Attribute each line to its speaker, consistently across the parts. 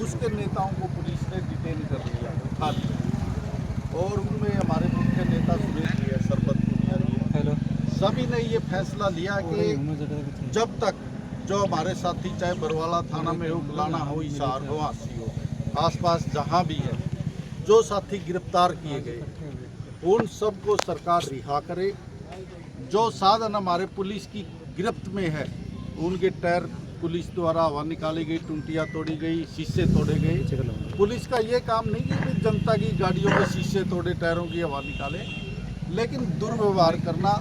Speaker 1: उसके नेताओं को पुलिस ने डिटेन कर लिया, उठा लिया। और उनमें हमारे मुख्य नेता सुरेश जी है, सरबत पुनिया जी है, सभी ने ये फैसला लिया कि जब तक जो हमारे साथी, चाहे बरवाला थाना में हो, गुलाना हो, हिसार हो, आसी हो, आसपास जहाँ भी है, जो साथी गिरफ्तार किए गए उन सबको सरकार रिहा करे। जो साधन हमारे पुलिस की गिरफ्त में है, उनके टायर पुलिस द्वारा हवा निकाली गई, टुंटियाँ तोड़ी गई, शीशे तोड़े गए। पुलिस का ये काम नहीं कि वे जनता की गाड़ियों के शीशे तोड़े, टायरों की हवा निकाले, लेकिन दुर्व्यवहार करना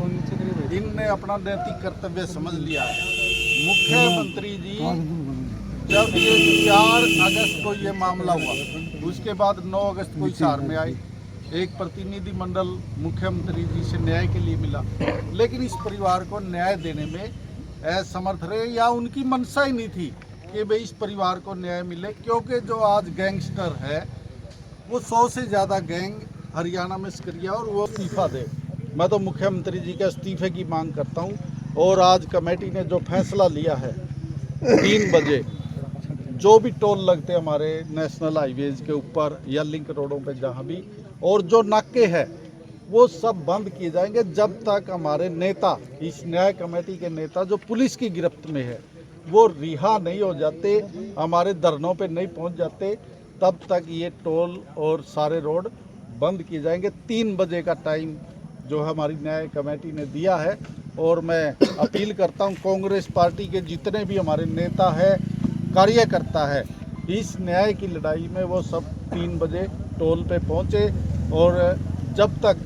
Speaker 1: इनने अपना नैतिक कर्तव्य समझ लिया है। मुख्यमंत्री जी जब ये 4 अगस्त को ये मामला हुआ, उसके बाद 9 अगस्त को हिसार में आए, एक प्रतिनिधि मंडल मुख्यमंत्री जी से न्याय के लिए मिला, लेकिन इस परिवार को न्याय देने में असमर्थ रहे, या उनकी मंशा ही नहीं थी कि भाई इस परिवार को न्याय मिले। क्योंकि जो आज गैंगस्टर है वो 100 से ज़्यादा गैंग हरियाणा में सक्रिय, और वो इस्तीफा दे। मैं तो मुख्यमंत्री जी के इस्तीफे की मांग करता हूँ। और आज कमेटी ने जो फैसला लिया है, 3 बजे जो भी टोल लगते हमारे नेशनल हाईवेज के ऊपर या लिंक रोडों पे जहाँ भी, और जो नाके हैं वो सब बंद किए जाएंगे जब तक हमारे नेता, इस न्याय कमेटी के नेता जो पुलिस की गिरफ्त में है, वो रिहा नहीं हो जाते, हमारे धरनों पे नहीं पहुंच जाते, तब तक ये टोल और सारे रोड बंद किए जाएंगे। 3 बजे का टाइम जो हमारी न्याय कमेटी ने दिया है। और मैं अपील करता हूं कांग्रेस पार्टी के जितने भी हमारे नेता है, कार्यकर्ता है, इस न्याय की लड़ाई में वो सब 3 बजे टोल पे पहुंचे। और जब तक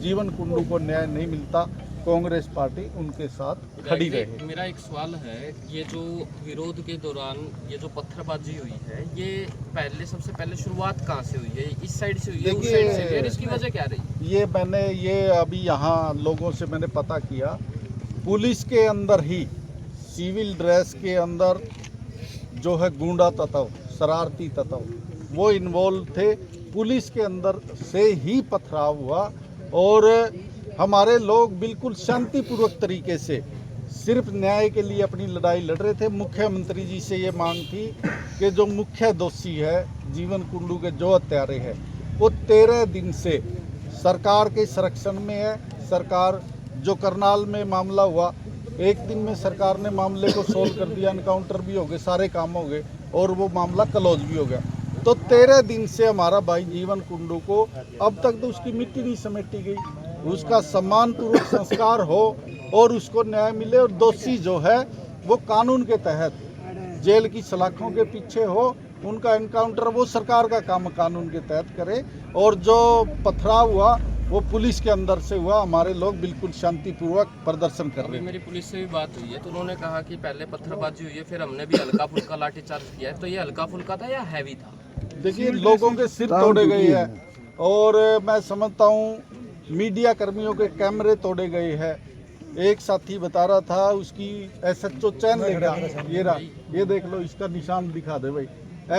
Speaker 1: जीवन कुंडू को न्याय नहीं मिलता, कांग्रेस पार्टी उनके साथ खड़ी रहे।
Speaker 2: मेरा एक सवाल है, ये जो विरोध के दौरान ये जो पत्थरबाजी हुई है, ये सबसे पहले शुरुआत कहाँ से हुई है? इस साइड से हुई है, उस साइड से हुई है, और इसकी वजह क्या रही?
Speaker 1: ये अभी यहाँ लोगों से मैंने पता किया, पुलिस के अंदर ही, सिविल ड्रेस के अंदर जो है गुंडा तत्व, शरारती तत्व, वो इन्वॉल्व थे। पुलिस के अंदर से ही पथराव हुआ, और हमारे लोग बिल्कुल शांतिपूर्वक तरीके से सिर्फ न्याय के लिए अपनी लड़ाई लड़ रहे थे। मुख्यमंत्री जी से ये मांग थी कि जो मुख्य दोषी है जीवन कुंडू के, जो हत्यारे हैं, वो 13 दिन से सरकार के संरक्षण में है। सरकार, जो करनाल में मामला हुआ, 1 दिन में सरकार ने मामले को सोल्व कर दिया, एनकाउंटर भी हो गए, सारे काम हो गए, और वो मामला क्लोज भी हो गया। तो 13 दिन से हमारा भाई जीवन कुंडू को अब तक तो उसकी मिट्टी नहीं समेटी गई। उसका सम्मानपूर्वक संस्कार हो और उसको न्याय मिले, और दोषी जो है वो कानून के तहत जेल की सलाखों के पीछे हो, उनका एनकाउंटर वो सरकार का काम कानून के तहत करे। और जो पथराव हुआ वो पुलिस के अंदर से हुआ। हमारे लोग बिल्कुल शांतिपूर्वक प्रदर्शन कर रहे हैं।
Speaker 2: मेरी पुलिस से भी बात हुई है, तो उन्होंने कहा कि पहले पत्थरबाजी हुई है, फिर हमने भी हल्का फुल्का लाठीचार्ज किया है। तो ये हल्का फुल्का था या हैवी था?
Speaker 1: देखिए, लोगों के सिर तोड़े गए हैं, और मैं समझता हूँ मीडिया कर्मियों के कैमरे तोड़े गए हैं। एक साथी बता रहा था उसकी SHO चैन ले गया, ये देख लो, इसका निशान दिखा दे भाई।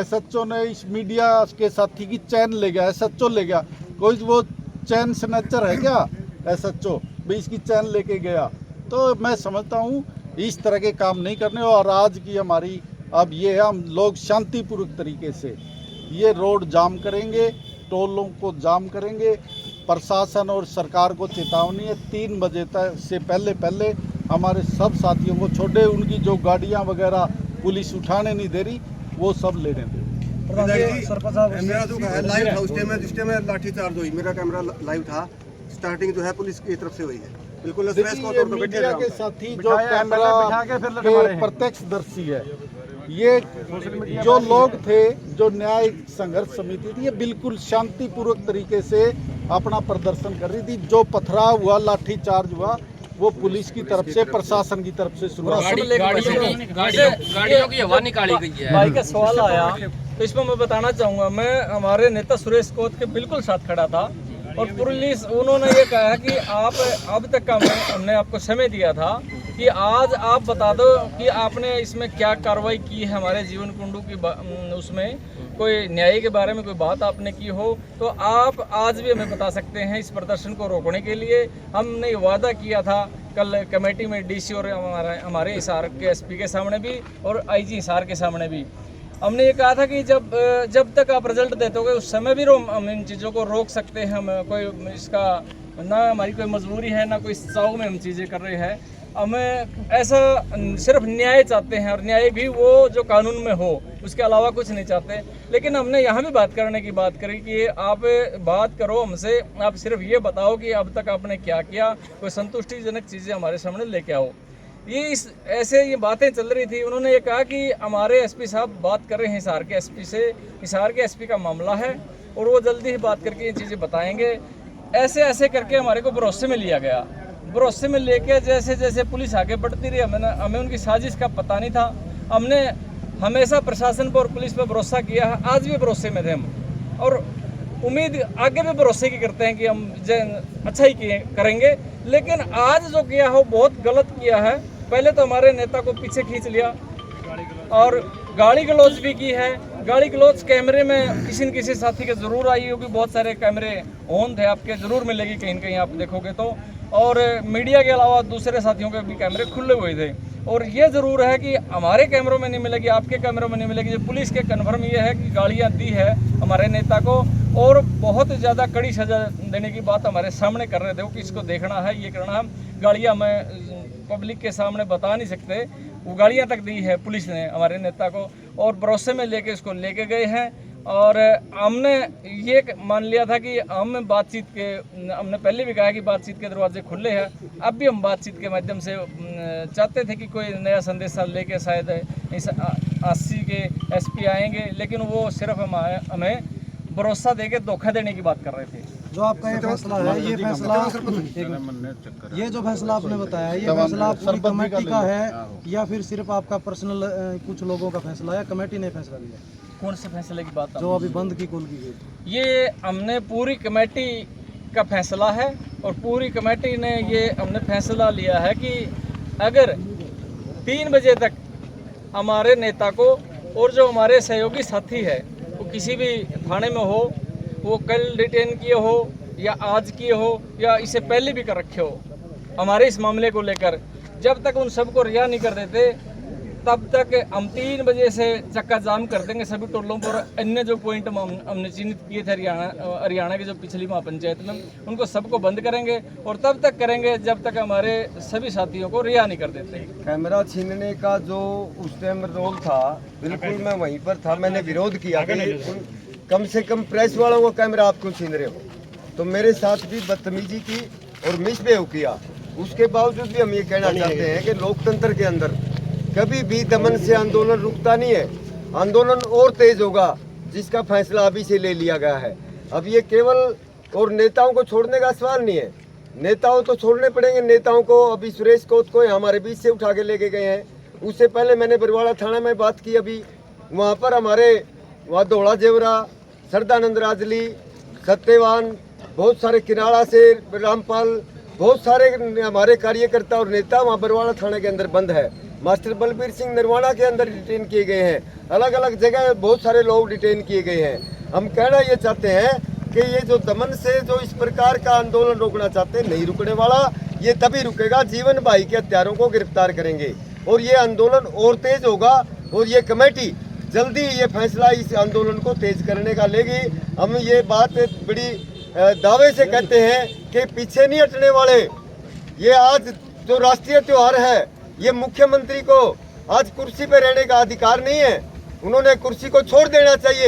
Speaker 1: SHO ने इस मीडिया के साथी की चैन ले गया, SHO ले गया। कोई वो चैन स्नैचर है क्या SHO भाई, इसकी चैन लेके गया? तो मैं समझता हूँ इस तरह के काम नहीं करने। और आज की हमारी अब ये है, हम लोग शांतिपूर्वक तरीके से ये रोड जाम करेंगे, टोलों को जाम करेंगे। प्रशासन और सरकार को चेतावनी है, 3 बजे तक से पहले हमारे सब साथियों को छोड़े, उनकी जो गाड़ियां वगैरह पुलिस उठाने नहीं दे रही, वो सब लेने दें।
Speaker 3: मेरा जो लाइव था, उस टाइम में लाठीचार्ज हुई, मेरा कैमरा लाइव था। स्टार्टिंग जो है पुलिस की तरफ से हुई है, बिल्कुल।
Speaker 1: मीडिया के साथी जो कैमरा के प्रत्यक्षदर्शी है, ये जो लोग थे, जो न्याय संघर्ष समिति थी, ये बिल्कुल शांतिपूर्वक तरीके से अपना प्रदर्शन कर रही थी। जो पथराव हुआ, लाठीचार्ज हुआ, वो पुलिस की तरफ से, प्रशासन की तरफ से शुरू।
Speaker 2: गाड़ियों की हवा निकाली गई है।
Speaker 4: भाई का सवाल आया, तो इसमें मैं बताना चाहूँगा, मैं हमारे नेता सुरेश कोत के बिल्कुल साथ खड़ा था, और पुलिस, उन्होंने ये कहा कि आप अब तक का हमने आपको समय दिया था कि आज आप बता दो कि आपने इसमें क्या कार्रवाई की है हमारे जीवन कुंडू की, उसमें कोई न्याय के बारे में कोई बात आपने की हो तो आप आज भी हमें बता सकते हैं। इस प्रदर्शन को रोकने के लिए हमने वादा किया था कल कमेटी में, DC और हमारे हिसार के SP के सामने भी और IG हिसार के सामने भी, हमने ये कहा था कि जब तक आप रिजल्ट देते होगे उस समय भी हम इन चीज़ों को रोक सकते हैं। हम कोई इसका ना हमारी कोई मजबूरी है ना कोई चाव में हम चीज़ें कर रहे हैं। हमें ऐसा सिर्फ न्याय चाहते हैं और न्याय भी वो जो कानून में हो, उसके अलावा कुछ नहीं चाहते। लेकिन हमने यहाँ भी बात करने की बात करी कि आप बात करो हमसे, आप सिर्फ ये बताओ कि अब तक आपने क्या किया, कोई संतुष्टिजनक चीज़ें हमारे सामने लेके आओ। ऐसे ये बातें चल रही थी। उन्होंने ये कहा कि हमारे एसपी साहब बात कर रहे हैं हिसार के एसपी से, हिसार के एसपी का मामला है और वो जल्दी ही बात करके ये चीज़ें बताएंगे। ऐसे करके हमारे को भरोसे में लिया गया। भरोसे में लेके जैसे जैसे पुलिस आगे बढ़ती रही, हमें उनकी साजिश का पता नहीं था। हमने हमेशा प्रशासन पर और पुलिस पर भरोसा किया है, आज भी भरोसे में थे हम, और उम्मीद आगे भी भरोसे की करते हैं कि हम अच्छा ही करेंगे। लेकिन आज जो किया हो बहुत गलत किया है। पहले तो हमारे नेता को पीछे खींच लिया और गाली गलौज भी की है। गाली गलौज कैमरे में किसी न किसी साथी के ज़रूर आई होगी, बहुत सारे कैमरे ऑन थे, आपके ज़रूर मिलेगी कहीं न कहीं आप देखोगे तो। और मीडिया के अलावा दूसरे साथियों के भी कैमरे खुले हुए थे। और ये ज़रूर है कि हमारे कैमरों में नहीं मिलेगी, आपके कैमरों में नहीं मिलेगी। जो पुलिस के कन्फर्म ये है कि गालियाँ दी है हमारे नेता को और बहुत ज़्यादा कड़ी सजा देने की बात हमारे सामने कर रहे थे कि इसको देखना है, ये करना है। गालियाँ मैं पब्लिक के सामने बता नहीं सकते, वो गालियाँ तक दी है पुलिस ने हमारे नेता को और भरोसे में लेके इसको लेके गए हैं। और हमने ये मान लिया था कि हम बातचीत के, हमने पहले भी कहा कि बातचीत के दरवाजे खुले हैं। अब भी हम बातचीत के माध्यम से चाहते थे कि कोई नया संदेशा लेके शायद इस आसी के एसपी आएंगे, लेकिन वो सिर्फ हमें भरोसा देके धोखा देने की बात कर रहे थे।
Speaker 5: जो आपका ये फैसला है, ये जो फैसला आपने बताया, ये फैसला पूरी कमेटी का है या फिर सिर्फ आपका पर्सनल कुछ लोगों का फैसला है? कमेटी ने फैसला लिया?
Speaker 4: कौन से फैसले की बात?
Speaker 5: जो अभी बंद की कॉल की गई,
Speaker 4: ये हमने पूरी कमेटी का फैसला है और पूरी कमेटी ने ये हमने फैसला लिया है कि अगर 3 बजे तक हमारे नेता को और जो हमारे सहयोगी साथी है वो किसी भी थाने में हो, वो कल डिटेन किए हो या आज किए हो या इससे पहले भी कर रखे हो, हमारे इस मामले को लेकर जब तक उन सबको रिहा नहीं कर देते तब तक हम 3 बजे से चक्का जाम कर देंगे सभी टोलों पर। अन्य जो पॉइंट हमने चिन्हित किए थे हरियाणा के जो पिछली महापंचायत में, उनको सबको बंद करेंगे और तब तक करेंगे जब तक हमारे सभी साथियों को रिहा नहीं कर देते।
Speaker 3: कैमरा छीनने का जो उस टाइम रोल था, बिल्कुल मैं वहीं पर था। मैंने विरोध किया कि कम से कम प्रेस वालों को कैमरा आप क्यों छीन रहे हो। तो मेरे साथ भी बदतमीजी की और मिसबिहेव किया। उसके बावजूद भी हम ये कहना चाहते हैं कि लोकतंत्र के अंदर कभी भी दमन से आंदोलन रुकता नहीं है। आंदोलन और तेज होगा जिसका फैसला अभी से ले लिया गया है। अब ये केवल और नेताओं को छोड़ने का सवाल नहीं है, नेताओं तो छोड़ने पड़ेंगे। नेताओं को अभी सुरेश कोत को हमारे बीच से उठा के लेके गए हैं। उससे पहले मैंने बरवाड़ा थाना में बात की, अभी वहाँ पर हमारे वहाँ धोला जेवरा, सरदानंद राजली, सत्यवान, बहुत सारे किनारा से रामपाल, बहुत सारे हमारे कार्यकर्ता और नेता वहाँ बरवाड़ा थाने के अंदर बंद है। मास्टर बलबीर सिंह नरवाना के अंदर डिटेन किए गए हैं। अलग अलग जगह बहुत सारे लोग डिटेन किए गए हैं। हम कहना ये चाहते हैं कि ये जो दमन से जो इस प्रकार का आंदोलन रोकना चाहते हैं, नहीं रुकने वाला। ये तभी रुकेगा जीवन भाई के हत्यारों को गिरफ्तार करेंगे और ये आंदोलन और तेज होगा। और ये कमेटी जल्दी ये फैसला इस आंदोलन को तेज करने का लेगी। हम ये बात बड़ी दावे से कहते हैं कि पीछे नहीं हटने वाले। ये आज जो राष्ट्रीय त्योहार है, ये मुख्यमंत्री को आज कुर्सी पे रहने का अधिकार नहीं है। उन्होंने कुर्सी को छोड़ देना चाहिए।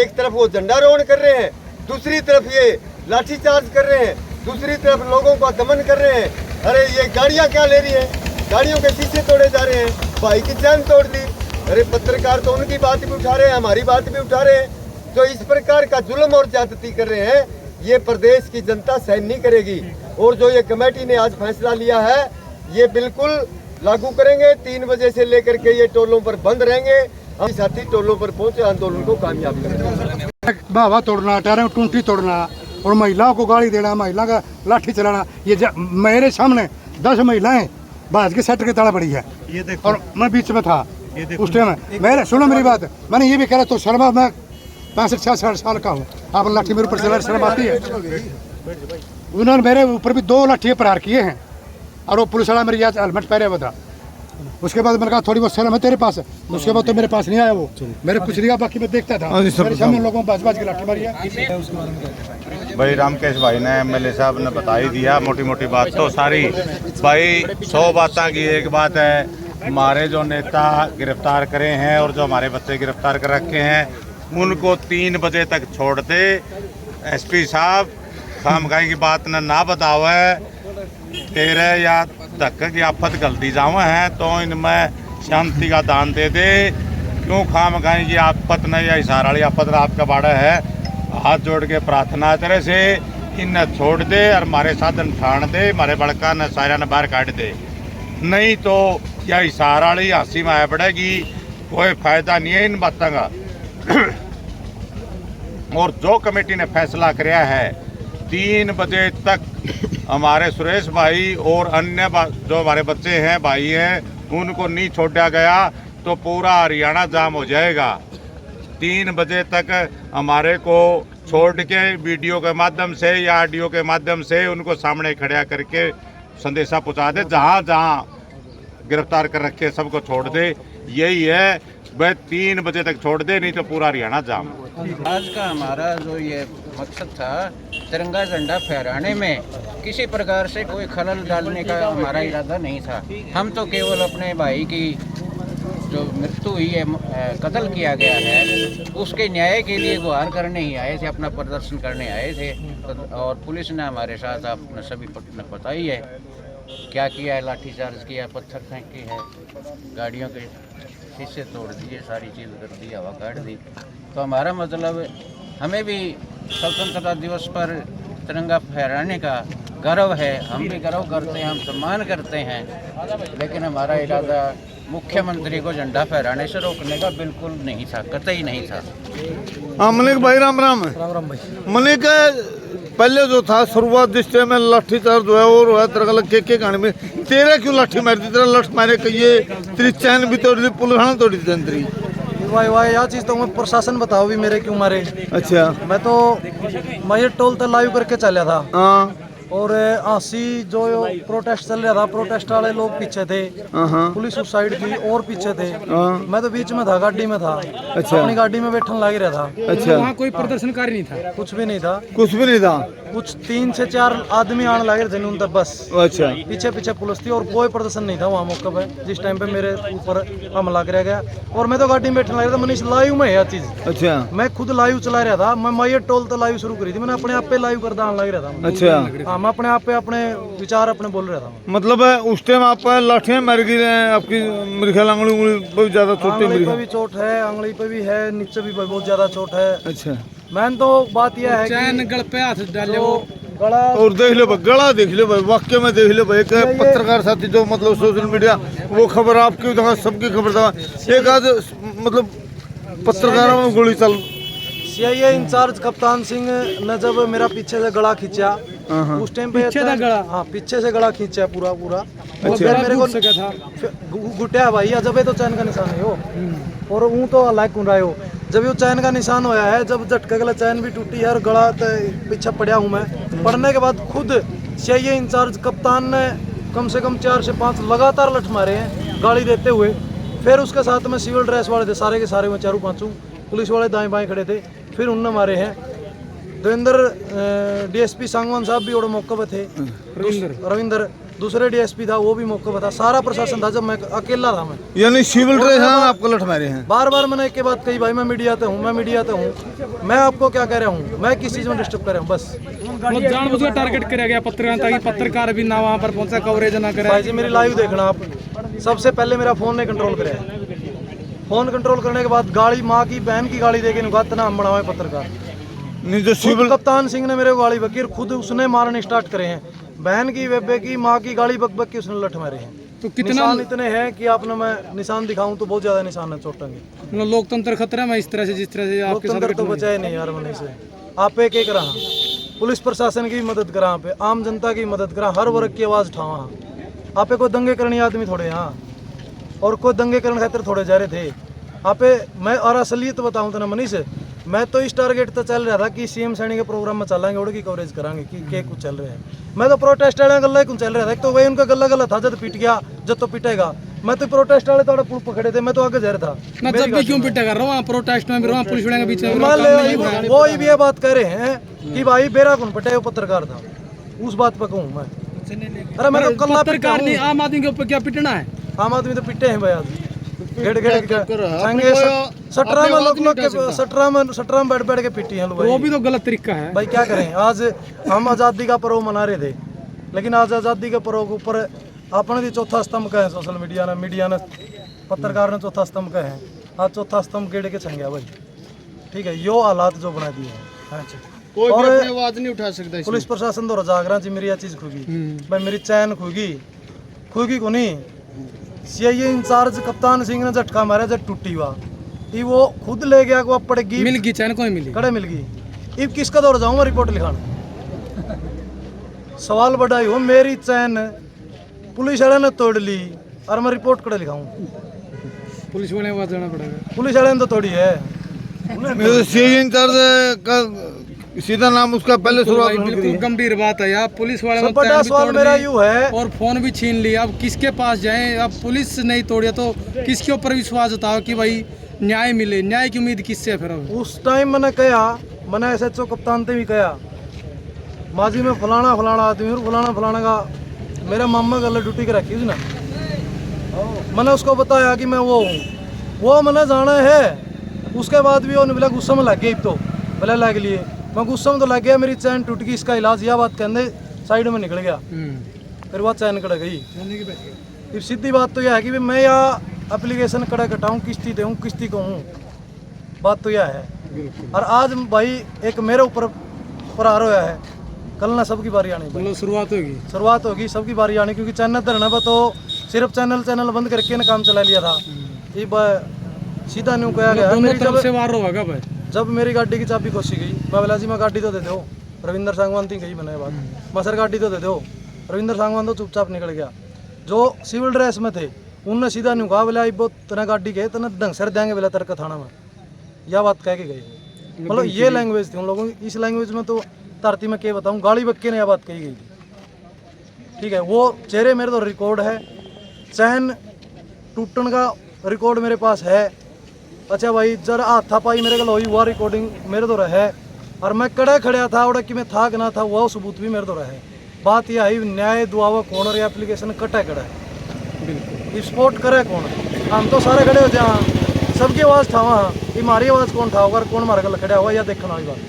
Speaker 3: एक तरफ वो झंडारोहण कर रहे हैं, दूसरी तरफ ये लाठीचार्ज कर रहे हैं, दूसरी तरफ लोगों का दमन कर रहे हैं। अरे ये गाड़ियां क्या ले रही हैं, गाड़ियों के शीशे तोड़े जा रहे हैं, भाई की चैन तोड़ दी। अरे पत्रकार तो उनकी बात भी उठा रहे हैं, हमारी बात भी उठा रहे हैं। जो इस प्रकार का जुल्म और ज्यादती कर रहे हैं, ये प्रदेश की जनता सहन नहीं करेगी। और जो ये कमेटी ने आज फैसला लिया है, ये बिल्कुल लागू करेंगे। 3 बजे से लेकर के ये टोलों पर बंद रहेंगे। हम साथी टोलों पर पहुंचे आंदोलन को कामयाब करेंगे।
Speaker 5: बाबा तोड़ना, टायरों टूंटी तोड़ना और महिलाओं को गाली देना, महिला का लाठी चलाना, ये मेरे सामने 10 महिलाएं बाज के सेट के तड़ा पड़ी है। ये देखो, और मैं बीच में था उस टाइम। मेरे सुनो मेरी बात, मैंने ये भी कहा तो शर्मा, मैं 65-66 साल का हूँ, आप लाठी मेरे ऊपर चला, शर्म आती है? उन्होंने मेरे ऊपर भी 2 लाठी प्रहार किए हैं और वो पुलिस वाला मेरी याद हेलमेट पहने हुआ था। उसके बाद मैंने कहा थोड़ी बहुत शर्म है तेरे पास, उसके बाद तो मेरे पास नहीं आया वो, मेरे कुछ लिया, बाकी मैं देखता था मेरे सामने लोगों को बाज की लाठी मारी है।
Speaker 6: भाई रामकेश भाई ने एमएलए साहब ने बता ही दिया मोटी मोटी बात तो सारी। भाई 100 बातें की एक बात है, हमारे जो नेता गिरफ्तार करे हैं और जो हमारे बच्चे गिरफ्तार कर रखे हैं उनको 3 बजे तक छोड़ दे। एसपी साहब खामगाई की बात ना बतावे, तेरे या धक्के की आफत गलती जावा है तो इनमें शांति का दान दे दे। क्यों खामगाई की आफत नहीं या इशारा वाली आफत आपका बाड़ा है। हाथ जोड़ के प्रार्थना तरह से इन्हें छोड़ दे और हमारे साधन ठाण दे, हमारे बड़का ने सारा ने बाहर काट दे, नहीं तो या इशारा वाली हंसी में पड़ेगी, कोई फायदा नहीं है इन बातों का। और जो कमेटी ने फैसला किया है 3 बजे तक हमारे सुरेश भाई और अन्य जो हमारे बच्चे हैं भाई हैं उनको नहीं छोड़ा गया तो पूरा हरियाणा जाम हो जाएगा। 3 बजे तक हमारे को छोड़ के वीडियो के माध्यम से या ऑडियो के माध्यम से उनको सामने खड़ा करके संदेशा पहुंचा दे, जहां जहां गिरफ्तार कर रखे सबको छोड़ दे। यही है, वह 3 बजे तक छोड़ दे, नहीं तो पूरा हरियाणा जाम।
Speaker 7: आज का हमारा जो ये मकसद था तिरंगा झंडा फहराने में किसी प्रकार से कोई खलल डालने का हमारा इरादा नहीं था। हम तो केवल अपने भाई की जो मृत्यु हुई है, कत्ल किया गया है, उसके न्याय के लिए गुहार करने ही आए थे, अपना प्रदर्शन करने आए थे। और पुलिस ने हमारे साथ आपने सभी ने बताई है क्या किया है, लाठीचार्ज किया, पत्थर फेंके है, गाड़ियों के शीशे तोड़ दिए, सारी चीज़ कर दी, हवा काट दी। तो हमारा मतलब हमें भी स्वतंत्रता दिवस पर तिरंगा फहराने का गर्व है, हम भी गर्व करते हैं, हम सम्मान करते हैं, लेकिन हमारा इरादा मुख्यमंत्री को झंडा फहराने से रोकने का बिल्कुल नहीं था, कतई नहीं था।
Speaker 8: हाँ मलिक भाई राम राम भाई। मलिक पहले जो था शुरुआत जिस टाइम में लाठी चार्ज जो है और है तेरा लग के कहानी में तेरे क्यों लाठी मारी थी, तेरा लठ मारे कहिए तेरी चैन भी तोड़ी थी, पुलहान तोड़ी थी तेरी।
Speaker 9: वाह यह चीज़ तो मैं प्रशासन बताओ भी मेरे क्यों मारे।
Speaker 8: अच्छा
Speaker 9: मैं ये टोल तो लाइव करके चला था।
Speaker 8: हाँ
Speaker 9: और आसी जो प्रोटेस्ट चल रहा था, प्रोटेस्ट वाले लोग पीछे थे, पुलिस उस साइड थी और पीछे थे, मैं तो बीच में था, गाड़ी में था। अच्छा। अपनी गाड़ी में बैठन लग रहा था।
Speaker 8: अच्छा।
Speaker 9: वहाँ कोई प्रदर्शनकारी नहीं था, कुछ भी नहीं था,
Speaker 8: कुछ भी नहीं था।
Speaker 9: कुछ 3 से 4 आदमी आने लगे थे उन तक बस।
Speaker 8: अच्छा।
Speaker 9: पीछे पीछे पुलिस थी और कोई प्रदर्शन नहीं था वहाँ मौके पे जिस टाइम पे मेरे ऊपर हमला कराया गया। और मैं तो गाड़ी में बैठने लग रहा था, मनीष लाइव में है यह चीज।
Speaker 8: अच्छा।
Speaker 9: मैं खुद लाइव चला रहा था, मैं ये टोल तो लाइव शुरू करी थी, मैंने अपने आप पे लाइव कर दान लग रहा था।
Speaker 8: अच्छा।
Speaker 9: हाँ मैं अपने आप पे अपने विचार अपने बोल रहा था।
Speaker 8: मतलब उस टाइम आप लाठियां मार गई आपकी, मेरे ख्याल अंगली बहुत ज्यादा चोट
Speaker 9: पे भी चोट है, अंगली पे भी है, नीचे भी बहुत ज्यादा चोट है।
Speaker 8: अच्छा।
Speaker 9: मैंने तो बात यह है
Speaker 4: चैन गल पे हाथ डाले वो
Speaker 9: गला,
Speaker 8: और देख लो गला देख लो भाई, वाक्य में देख लो भाई, पत्रकार साथी जो मतलब सोशल मीडिया वो खबर आपकी था, सबकी खबर था, एक आध मतलब पत्रकारों में गोली चल।
Speaker 9: सीआईए इंचार्ज कप्तान सिंह ने जब मेरा पीछे से गला खींचा उस टाइम पे पीछे से गला खींचा पूरा।
Speaker 8: अच्छा।
Speaker 9: मेरे को गुटिया भाई जब तो चैन का निशान है वो, और ऊँ तो लाइक कौन रहा हो जब वो चैन का निशान होया है, जब झटके गला चैन भी टूटी है और गला पीछे पड़ा हूँ मैं। पड़ने के बाद खुद सीआईए इंचार्ज कप्तान ने कम से कम 4 से 5 लगातार लठ मारे हैं गाड़ी देते हुए। फिर उसके साथ में सिविल ड्रेस वाले थे सारे के सारे में, 4-5 पुलिस वाले दाएं बाएं खड़े थे, फिर उनने मारे हैं। देवेंद्र डीएसपी सांगवान साहब भी और मौके पर थे, रविंदर दूसरे डीएसपी था वो भी मौके पर था, सारा प्रशासन था, जब मैं अकेला था। मैं
Speaker 8: यानी सिविल ड्रेस आपको लठ मारे हैं।
Speaker 9: बार बार मैंने एक बात कही, भाई मैं मीडिया पे हूँ, मैं आपको क्या कह रहा हूँ, मैं किस चीज़ में डिस्टर्ब कर रहा हूँ, बस
Speaker 4: जानबूझ कर टारगेट किया गया पत्रकार, ताकि पत्रकार भी ना वहाँ पर पहुँचा, कवरेज ना करे।
Speaker 9: भाई जी मेरी लाइव देखना आप, सबसे पहले मेरा फोन ने कंट्रोल करे, फोन कंट्रोल करने के बाद गाड़ी माँ की बहन की गाड़ी देके निकालना हम बढ़ावे पत्रकार।
Speaker 8: नहीं जो सिविल
Speaker 9: कप्तान सिंह ने मेरे को गाड़ी बकी, खुद उसने मारने स्टार्ट करे हैं, बहन की बेबे की माँ की गाड़ी बक के उसने लठ मारे हैं।
Speaker 4: तो कितना
Speaker 9: निशान इतने हैं कि आपने मैं निशान दिखाऊं तो बहुत ज्यादा निशान है चोटेंगे।
Speaker 4: लोकतंत्र खतरा में इस तरह से, जिस तरह से आपके साथ
Speaker 9: लोकतंत्र तो बचा ही नहीं यार मनी से। आप एक एक रहा, पुलिस प्रशासन की मदद करा, पे आम जनता की मदद करा, हर वर्ग की आवाज उठावा। आप कोई दंगे करने आदमी थोड़े यहाँ, और कोई दंगे करने खातिर थोड़े जा रहे थे आप। मैं और असलियत बताऊं तो ना मनीष, मैं तो इस टारगेट तो चल रहा था कि सीएम सैनी के प्रोग्राम में चलेंगे और की कवरेज करांगे कि क्या कुछ चल रहा है। मैं तो प्रोटेस्ट वाले गल्ला कुछ चल रहा था, एक तो वही उनका गल्ला गला था, जब पीट गया जब तो पीटेगा, मैं तो प्रोटेस्ट वाले तो पुल पर खड़े थे, मैं तो आगे जा रहा था।
Speaker 5: ना जब भी क्यों पिटा कर रहा हूँ, प्रोटेस्ट में भी रहा, पुलिस वाले के बीच में
Speaker 9: मान ले वो भी ये बात कह रहे हैं कि भाई बेरा कौन पटे, वो पत्रकार था, उस बात पर कहूँ मैं। अरे मैं तो कल
Speaker 5: पत्रकार नहीं, आम आदमी के ऊपर क्या पिटना है?
Speaker 9: आम आदमी तो पिटे हैं भाई आज, गेड़ सटरा में बैठ के पिटी हैं लोग।
Speaker 5: वो भी तो गलत तरीका है
Speaker 9: भाई, क्या करें। आज हम आज़ादी का पर्व मना रहे थे, लेकिन आज आज़ादी के पर्व के ऊपर अपने भी चौथा स्तंभ का है, सोशल मीडिया ने पत्रकार ने चौथा स्तंभ का है। आज चौथा स्तंभ गेड़ के छंगया भाई, ठीक है। यो हालात जो बना दिए हैं,
Speaker 5: कोई भी अपनी आवाज नहीं उठा सकता।
Speaker 9: पुलिस प्रशासन द्वारा जागरण जी मेरी यह चीज़ खुगी भाई, मेरी चैन खुगी को नहीं। सीआईए इंचार्ज कप्तान सिंह ने झटका मारा, जब टूटी हुआ ये वो खुद ले गया, को पड़ेगी
Speaker 5: मिल गई चैन, कोई मिली
Speaker 9: कड़े मिल गई। अब किसका दौर जाऊँ मैं रिपोर्ट लिखाने? सवाल बड़ा ही हो, मेरी चैन पुलिस वाले ने तोड़ ली और मैं रिपोर्ट कड़े लिखाऊं?
Speaker 5: पुलिस वाले को जाना पड़ेगा,
Speaker 9: पुलिस वाले ने तो तोड़ी है।
Speaker 8: सीआईए इंचार्ज का सीधा नाम उसका पहले शुरुआत
Speaker 5: बिल्कुल गंभीर बात है यार। पुलिस वाले
Speaker 9: सब बड़ा सवाल मेरा यूं है,
Speaker 5: और फोन भी छीन लिया। अब किसके पास जाएं? अब पुलिस नहीं तोड़ी तो किसके ऊपर विश्वास जताओ कि भाई न्याय मिले? न्याय की उम्मीद किससे है फिर?
Speaker 9: उस टाइम मैंने कहा, मैंने SHO कप्तान से भी कहा, माजी में फलाना आदमी और फलाना का मेरे मामा गल ड्यूटी के रखी उसने। मैंने उसको बताया कि मैं वो मैंने जाना है। उसके बाद भी उन्होंने बोला गुस्सा में लग गई, तो बोला लग लिए मैं गुस्सा में तो लग गया, मेरी चैन टूट गई, इसका इलाज यह बात कहने साइड में निकल गया, फिर वह चैन कट गई। फिर सीधी बात तो यह है कि मैं या एप्लीकेशन कड़ा कटाऊँ, किस्ती दूँ, किस्ती कहूँ, बात तो यह है। और आज भाई एक मेरे ऊपर प्रहार होया है, कल ना सबकी बारी आनी,
Speaker 5: मतलब
Speaker 9: शुरुआत होगी सबकी बारी आनी, क्योंकि चैनल धरने पर तो सिर्फ चैनल बंद करके ना काम चला लिया था। ये सीधा न्यू कहा गया मेरी जब मेरी गाड़ी की चाबी खोसी गई, मैं बोला जी मैं गाड़ी तो दे दो, रविंदर सांगवान थी गई मैंने बात, मैं सर गाड़ी तो दे दो, रविंदर सांगवान तो चुपचाप निकल गया। जो सिविल ड्रेस में थे उनने सीधा न्यू कहा, बोला वो तेना गाड़ी के तेना ढंग सर देंगे, बोला तर्क थाना में, यह बात कह के गई। मतलब ये लैंग्वेज थी उन लोगों की। इस लैंग्वेज में तो धरती में क्या बताऊँ, गाली बक्के ने यह बात कही गई थी, ठीक है। वो चेहरे मेरे तो रिकॉर्ड है, चैन टूटन का रिकॉर्ड मेरे पास है। अच्छा भाई, जरा हाथा पाई मेरे को हुआ रिकॉर्डिंग मेरे तो रहे, और मैं कड़े खड़ा था और कि मैं था कि ना था, वह सबूत भी मेरे तो रहे। बात यह है न्याय दुआवा कौन और एप्लीकेशन कटा कड़ा है, बिल्कुल स्पोर्ट करे कौन? हम तो सारे खड़े हो जाए, सबकी आवाज़ था वहाँ, हमारी आवाज़ कौन था, अगर कौन हमारे गल खड़ा हुआ, या देखने वाली बात।